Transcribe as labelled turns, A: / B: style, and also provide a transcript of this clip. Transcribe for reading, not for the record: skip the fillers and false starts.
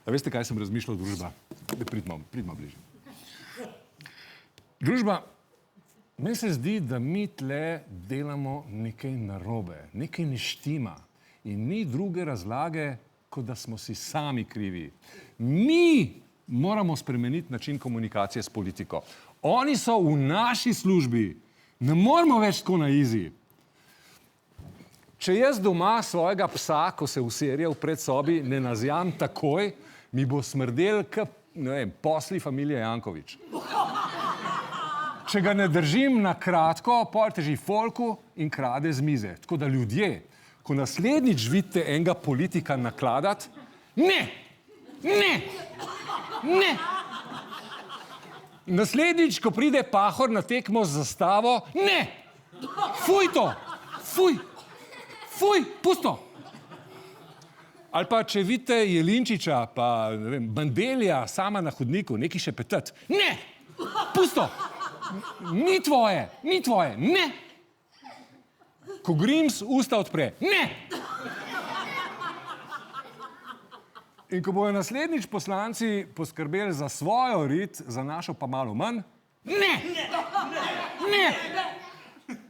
A: A veste, kaj sem razmišljal, družba? Pridimo bliže. Družba, meni se zdi, da mi tle delamo nekaj narobe, nekaj ne štima in ni druge razlage, kot da smo si sami krivi. Mi moramo spremeniti način komunikacije s politiko. Oni so v naši službi. Ne moramo več tako na izi. Če jaz doma svojega psa, ko se userja v predsobi, ne nazjam takoj, mi bo smrdel posli familije Janković. Če ga ne držim na kratko, pol teži folku in krade z mize. Tako da ljudje, ko naslednjič vidite enega politika nakladati, ne! Naslednjič, ko pride Pahor na tekmo z zastavo, ne! Fuj to! Fuj, pusto! Ali pa, če vidite Jelinčiča, pa Bandelija sama na hodniku, nekaj še petati, ne! Pusto! Ni tvoje, ne! Ko Grims usta odpre, ne! In ko bojo naslednjič poslanci poskrbeli za svojo rit, za našo pa malo manj, ne!